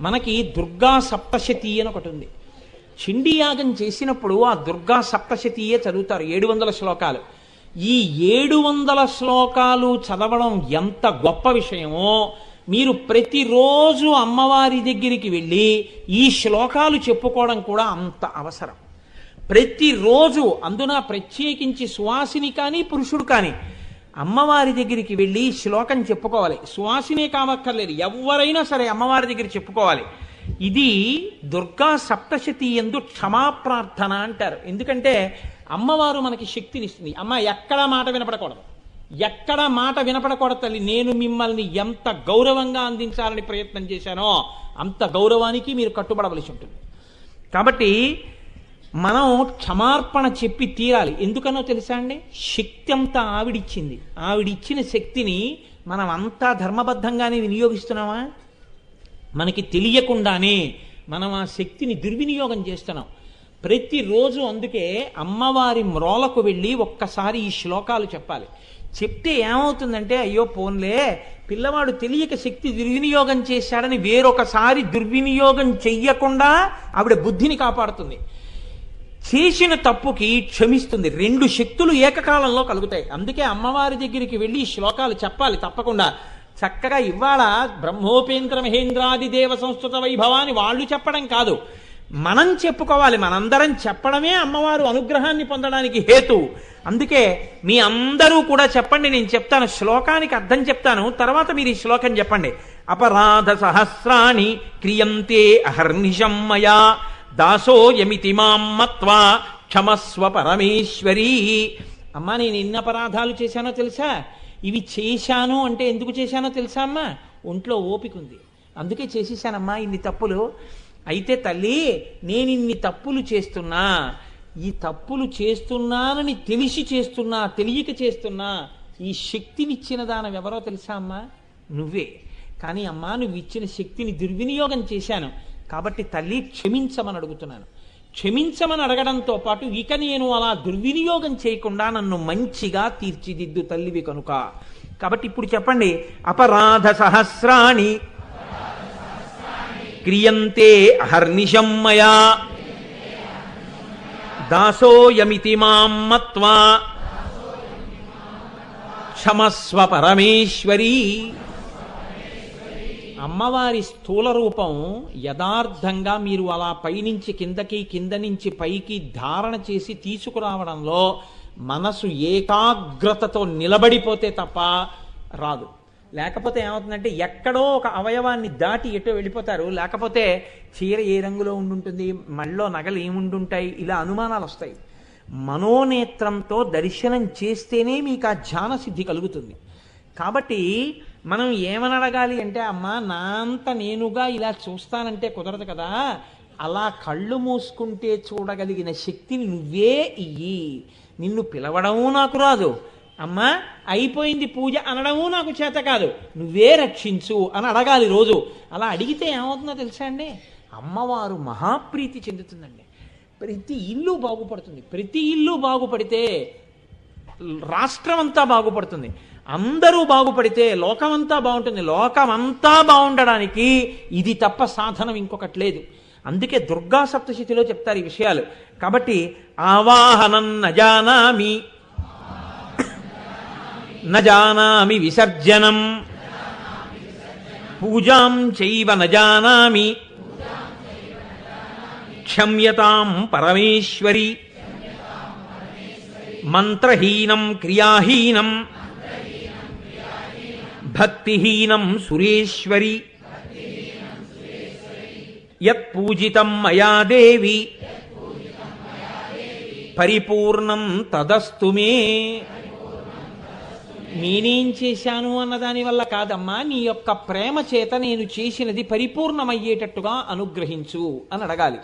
మనకి దుర్గా సప్తశతి అని ఒకటి ఉంది. చండీ యాగం చేసినప్పుడు ఆ దుర్గా సప్తశతియే చదువుతారు, 700 శ్లోకాలు. ఈ 700 శ్లోకాలు చదవడం ఎంత గొప్ప విషయమో, మీరు ప్రతిరోజు అమ్మవారి దగ్గరికి వెళ్ళి ఈ శ్లోకాలు చెప్పుకోవడం కూడా అంత అవసరం. ప్రతిరోజు, అందున ప్రత్యేకించి సువాసిని కానీ పురుషుడు కానీ అమ్మవారి దగ్గరికి వెళ్ళి శ్లోకం చెప్పుకోవాలి. సువాసినే కావక్కర్లేదు, ఎవరైనా సరే అమ్మవారి దగ్గర చెప్పుకోవాలి. ఇది దుర్గా సప్తశతి యందు క్షమాప్రార్థన అంటారు. ఎందుకంటే అమ్మవారు మనకి శక్తినిస్తుంది. అమ్మ ఎక్కడా మాట వినపడకూడదు, ఎక్కడ మాట వినపడకూడదు తల్లి. నేను మిమ్మల్ని ఎంత గౌరవంగా అందించాలని ప్రయత్నం చేశానో అంత గౌరవానికి మీరు కట్టుబడవలసి ఉంటుంది. కాబట్టి మనం క్షమార్పణ చెప్పి తీరాలి. ఎందుకనో తెలుసా అండి? శక్తి అంతా ఆవిడిచ్చింది. ఆవిడిచ్చిన శక్తిని మనం అంతా ధర్మబద్ధంగానే వినియోగిస్తున్నామా? మనకి తెలియకుండానే మనం ఆ శక్తిని దుర్వినియోగం చేస్తున్నాం ప్రతిరోజు. అందుకే అమ్మవారి మ్రోలకు వెళ్ళి ఒక్కసారి ఈ శ్లోకాలు చెప్పాలి. చెప్తే ఏమవుతుందంటే, అయ్యో పోన్లే పిల్లవాడు తెలియక శక్తి దుర్వినియోగం చేశాడని వేరొకసారి దుర్వినియోగం చెయ్యకుండా ఆవిడ బుద్ధిని కాపాడుతుంది, చేసిన తప్పుకి క్షమిస్తుంది. 2 శక్తులు ఏకకాలంలో కలుగుతాయి. అందుకే అమ్మవారి దగ్గరికి వెళ్ళి ఈ శ్లోకాలు చెప్పాలి తప్పకుండా. చక్కగా ఇవాళ బ్రహ్మోపేంద్ర మహేంద్రాది దేవ సంస్కృత వైభవాన్ని వాళ్ళు చెప్పడం కాదు, మనం చెప్పుకోవాలి. మనందరం చెప్పడమే అమ్మవారు అనుగ్రహాన్ని పొందడానికి హేతు. అందుకే మీ అందరూ కూడా చెప్పండి, నేను చెప్తాను, శ్లోకానికి అర్థం చెప్తాను, తర్వాత మీరు ఈ శ్లోకం చెప్పండి. అపరాధ సహస్రాణి క్రియంతే అహర్నిశం మయా దాసోయమితి మాం మత్వా క్షమస్వ పరమేశ్వరీ. అమ్మా నేను ఎన్ని అపరాధాలు చేశానో తెలుసా? ఇవి చేశాను అంటే ఎందుకు చేశానో తెలుసా అమ్మా? ఒంట్లో ఓపిక ఉంది, అందుకే చేసేసానమ్మా ఇన్ని తప్పులు. అయితే తల్లి నేను ఇన్ని తప్పులు చేస్తున్నా, ఈ తప్పులు చేస్తున్నానని తెలిసి చేస్తున్నా, తెలియక చేస్తున్నా, ఈ శక్తినిచ్చిన దానం ఎవరో తెలుసా అమ్మా? నువ్వే. కానీ అమ్మా నువ్వు ఇచ్చిన శక్తిని దుర్వినియోగం చేశాను కాబట్టి తల్లి క్షమించమని అడుగుతున్నాను. క్షమించమని అడగడంతో పాటు ఇక నేను అలా దుర్వినియోగం చేయకుండా నన్ను మంచిగా తీర్చిదిద్దు తల్లివి కనుక. కాబట్టి ఇప్పుడు చెప్పండి. అపరాధ సహస్రాణి క్రియంతే అహర్నిశం మయా దాసోయమితి మాం మత్వా క్షమస్వ పరమేశ్వరీ. అమ్మవారి స్థూల రూపం యథార్థంగా మీరు అలా పైనుంచి కిందకి, కింద నుంచి పైకి ధారణ చేసి తీసుకురావడంలో మనసు ఏకాగ్రతతో నిలబడిపోతే తప్ప రాదు. లేకపోతే ఏమవుతుందంటే ఎక్కడో ఒక అవయవాన్ని దాటి ఎటో వెళ్ళిపోతారు. లేకపోతే చీర ఏ రంగులో ఉండుంటుంది, మళ్ళీ నగలు ఏముండుంటాయి, ఇలా అనుమానాలు వస్తాయి. మనోనేత్రంతో దర్శనం చేస్తేనే మీకు ఆ ధ్యాన సిద్ధి కలుగుతుంది. కాబట్టి మనం ఏమని అడగాలి అంటే, అమ్మా నా అంత నేనుగా ఇలా చూస్తానంటే కుదరదు కదా, అలా కళ్ళు మూసుకుంటే చూడగలిగిన శక్తిని నువ్వే ఇయ్యి. నిన్ను పిలవడము నాకు రాదు అమ్మా, అయిపోయింది పూజ అనడము నాకు చేత కాదు, నువ్వే రక్షించు అని అడగాలి రోజు. అలా అడిగితే ఏమవుతుందో తెలుసా అండి? అమ్మవారు మహాప్రీతి చెందుతుందండి. ప్రతి ఇల్లు బాగుపడుతుంది. ప్రతి ఇల్లు బాగుపడితే రాష్ట్రం అంతా బాగుపడుతుంది. అందరూ బాగుపడితే లోకమంతా బాగుంటుంది. లోకమంతా బాగుండడానికి ఇది తప్ప సాధనం ఇంకొకటి లేదు. అందుకే దుర్గా సప్తశతిలో చెప్తారు ఈ విషయాలు. కాబట్టి ఆవాహనం నజానామి నజానామి విసర్జనం పూజాం చైవ నజానామి క్షమ్యతాం పరమేశ్వరి మంత్రహీనం క్రియాహీనం భక్తిహీనం సురేశ్వరి యత్ పూజితం మయా దేవి పరిపూర్ణం తదస్తు మే. నేనేం చేశాను అన్నదాని వల్ల కాదమ్మా, నీ యొక్క ప్రేమ చేత నేను చేసినది పరిపూర్ణమయ్యేటట్టుగా అనుగ్రహించు అని అడగాలి.